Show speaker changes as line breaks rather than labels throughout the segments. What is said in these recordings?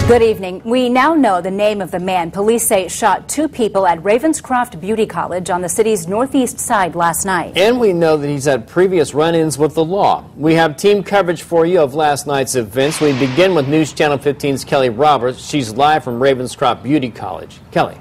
Good evening. We now know the name of the man police say shot two people at Ravenscroft Beauty College on the city's northeast side last night.
And we know that he's had previous run-ins with the law. We have team coverage for you of last night's events. We begin with News Channel 15's Kelly Roberts. She's live from Ravenscroft Beauty College. Kelly.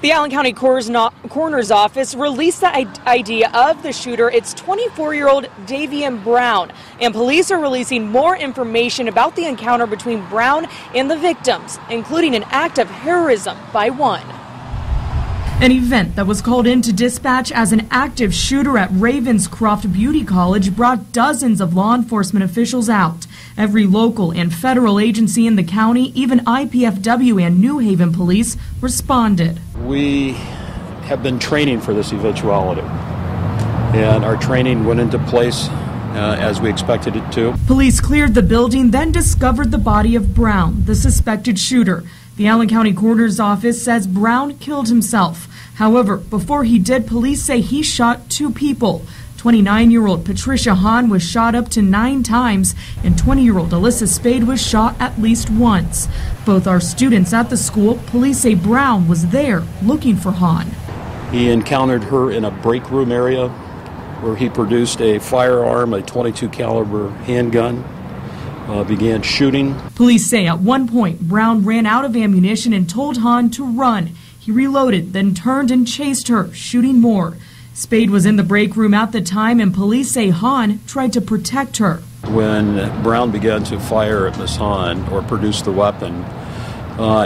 The Allen County Coroner's Office released the idea of the shooter. It's 24-year-old Davian Brown, and police are releasing more information about the encounter between Brown and the victims, including an act of heroism by one. An event that was called into dispatch as an active shooter at Ravenscroft Beauty College brought dozens of law enforcement officials out. Every local and federal agency in the county, even IPFW and New Haven Police, responded.
We have been training for this eventuality, and our training went into place as we expected it to.
Police cleared the building, then discovered the body of Brown, the suspected shooter. The Allen County Coroner's Office says Brown killed himself. However, before he did, police say he shot two people. 29-year-old Patricia Hahn was shot up to 9 times, and 20-year-old Alyssa Spade was shot at least once. Both are students at the school. Police say Brown was there looking for Hahn.
He encountered her in a break room area where he produced a firearm, a .22 caliber handgun. Began shooting.
Police say at one point Brown ran out of ammunition and told Hahn to run. He reloaded, then turned and chased her, shooting more. Spade was in the break room at the time, and police say Hahn tried to protect her.
When Brown began to fire at Miss Hahn, or produce the weapon,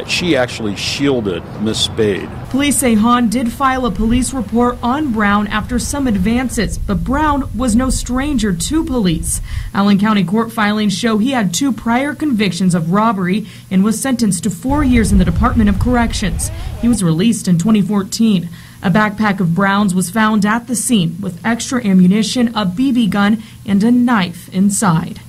she actually shielded Miss Spade.
Police say Hahn did file a police report on Brown after some advances, but Brown was no stranger to police. Allen County court filings show he had 2 prior convictions of robbery and was sentenced to 4 years in the Department of Corrections. He was released in 2014. A backpack of Brown's was found at the scene with extra ammunition, a BB gun, and a knife inside.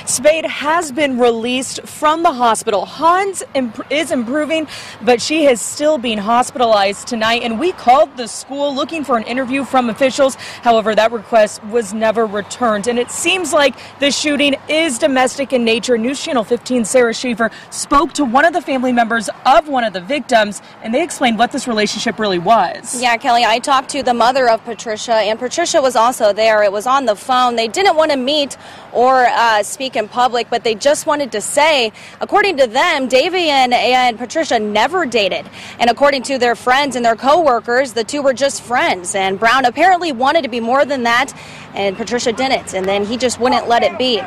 Spade has been released from the hospital. Hans is improving, but she has still been hospitalized tonight, and we called the school looking for an interview from officials. However, that request was never returned, and it seems like the shooting is domestic in nature. News Channel 15's Sarah Schaefer spoke to one of the family members of one of the victims, and they explained what this relationship really was.
Yeah, Kelly, I talked to the mother of Patricia, and Patricia was also there. It was on the phone. They didn't want to meet or speak in public, but they just wanted to say, according to them, Davian and Patricia never dated. And according to their friends and their co-workers, the two were just friends. And Brown apparently wanted to be more than that, and Patricia didn't. And then he just wouldn't let it be.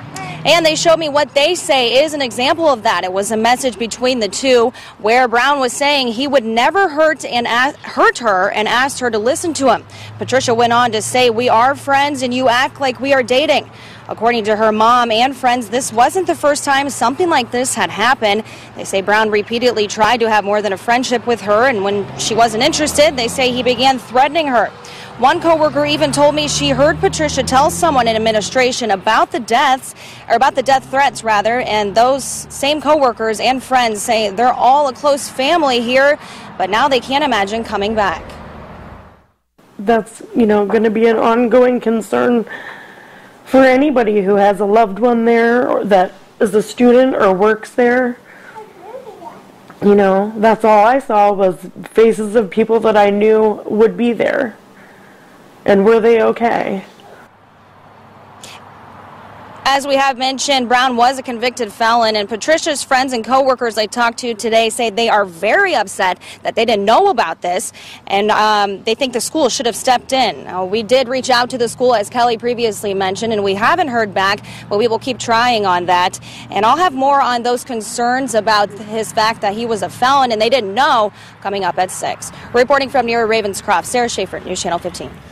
And they showed me what they say is an example of that. It was a message between the two where Brown was saying he would never hurt her and asked her to listen to him. Patricia went on to say, "We are friends and you act like we are dating." According to her mom and friends, this wasn't the first time something like this had happened. They say Brown repeatedly tried to have more than a friendship with her, and when she wasn't interested, they say he began threatening her. One coworker even told me she heard Patricia tell someone in administration about the death threats, and those same coworkers and friends say they're all a close family here, but now they can't imagine coming back.
That's, going to be an ongoing concern for anybody who has a loved one there or that is a student or works there. That's all I saw was faces of people that I knew would be there. And were they okay?
As we have mentioned, Brown was a convicted felon, and Patricia's friends and coworkers I talked to today say they are very upset that they didn't know about this, and they think the school should have stepped in. We did reach out to the school, as Kelly previously mentioned, and we haven't heard back, but we will keep trying on that. And I'll have more on those concerns about his fact that he was a felon and they didn't know coming up at 6. Reporting from near Ravenscroft, Sarah Schaefer, News Channel 15.